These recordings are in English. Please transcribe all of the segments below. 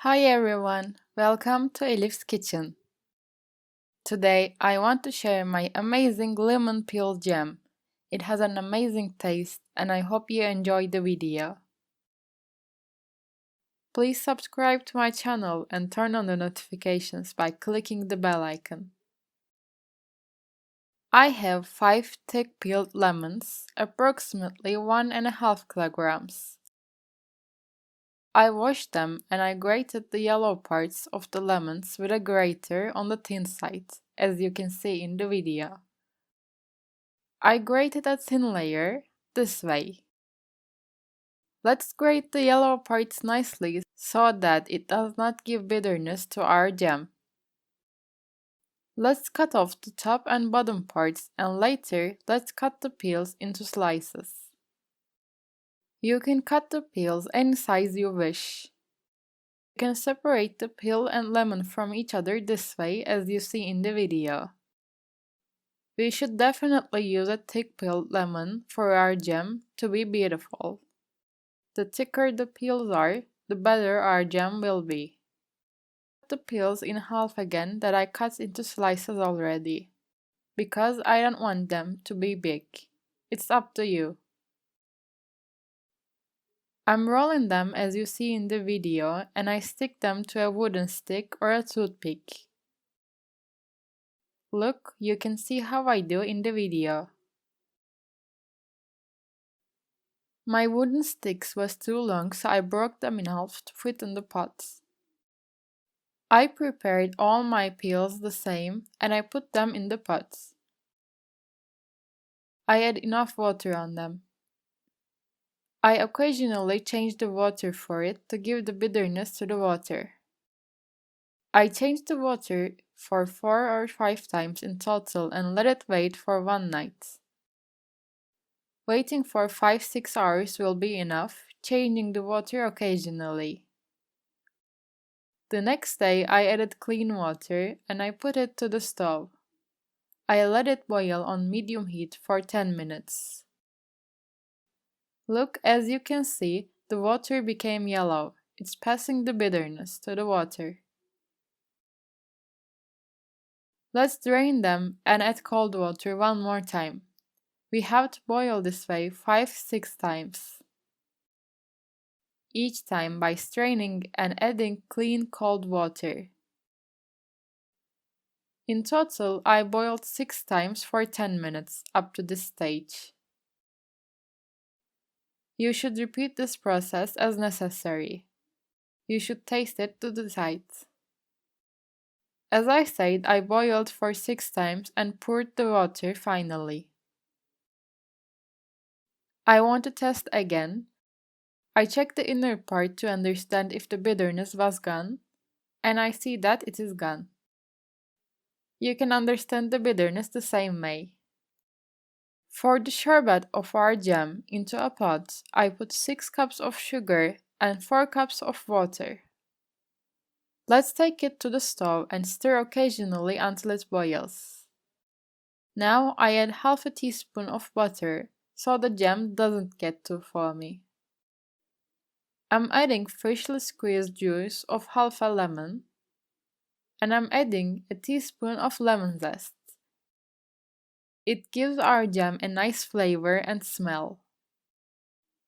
Hi everyone, welcome to Elif's Kitchen. Today I want to share my amazing lemon peel jam. It has an amazing taste and I hope you enjoy the video. Please subscribe to my channel and turn on the notifications by clicking the bell icon. I have 5 thick peeled lemons, approximately 1.5 kilograms. I washed them and I grated the yellow parts of the lemons with a grater on the thin side, as you can see in the video. I grated a thin layer, this way. Let's grate the yellow parts nicely so that it does not give bitterness to our jam. Let's cut off the top and bottom parts and later let's cut the peels into slices. You can cut the peels any size you wish. You can separate the peel and lemon from each other this way as you see in the video. We should definitely use a thick peeled lemon for our jam to be beautiful. The thicker the peels are, the better our jam will be. Cut the peels in half again that I cut into slices already, because I don't want them to be big. It's up to you. I'm rolling them as you see in the video and I stick them to a wooden stick or a toothpick. Look, you can see how I do in the video. My wooden sticks was too long so I broke them in half to fit in the pots. I prepared all my peels the same and I put them in the pots. I add enough water on them. I occasionally change the water for it to give the bitterness to the water. I change the water for 4 or 5 times in total and let it wait for one night. Waiting for 5-6 hours will be enough, changing the water occasionally. The next day I added clean water and I put it to the stove. I let it boil on medium heat for 10 minutes. Look, as you can see, the water became yellow. It's passing the bitterness to the water. Let's drain them and add cold water one more time. We have to boil this way 5-6 times. Each time by straining and adding clean cold water. In total, I boiled 6 times for 10 minutes up to this stage. You should repeat this process as necessary. You should taste it to decide. As I said, I boiled for 6 times and poured the water finally. I want to test again. I checked the inner part to understand if the bitterness was gone, and I see that it is gone. You can understand the bitterness the same way. For the sherbet of our jam into a pot, I put 6 cups of sugar and 4 cups of water. Let's take it to the stove and stir occasionally until it boils. Now I add half a teaspoon of butter so the jam doesn't get too foamy. I'm adding freshly squeezed juice of half a lemon and I'm adding a teaspoon of lemon zest. It gives our jam a nice flavor and smell.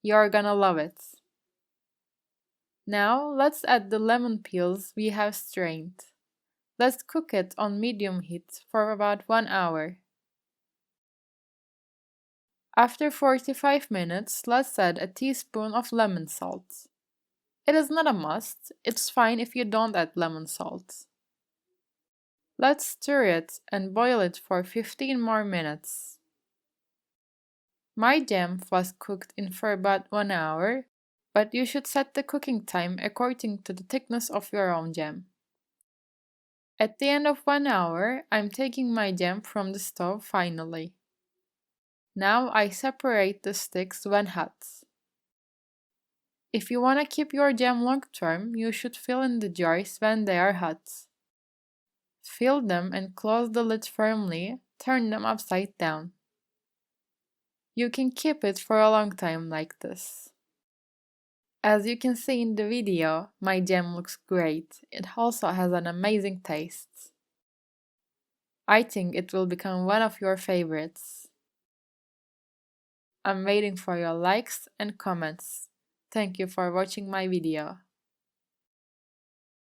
You're gonna love it. Now let's add the lemon peels we have strained. Let's cook it on medium heat for about 1 hour. After 45 minutes, let's add a teaspoon of lemon salt. It is not a must, it's fine if you don't add lemon salt. Let's stir it and boil it for 15 more minutes. My jam was cooked in for about 1 hour, but you should set the cooking time according to the thickness of your own jam. At the end of 1 hour, I'm taking my jam from the stove finally. Now I separate the sticks when hot. If you want to keep your jam long term, you should fill in the jars when they are hot. Fill them and close the lid firmly, turn them upside down. You can keep it for a long time like this. As you can see in the video, my jam looks great. It also has an amazing taste. I think it will become one of your favorites. I'm waiting for your likes and comments. Thank you for watching my video.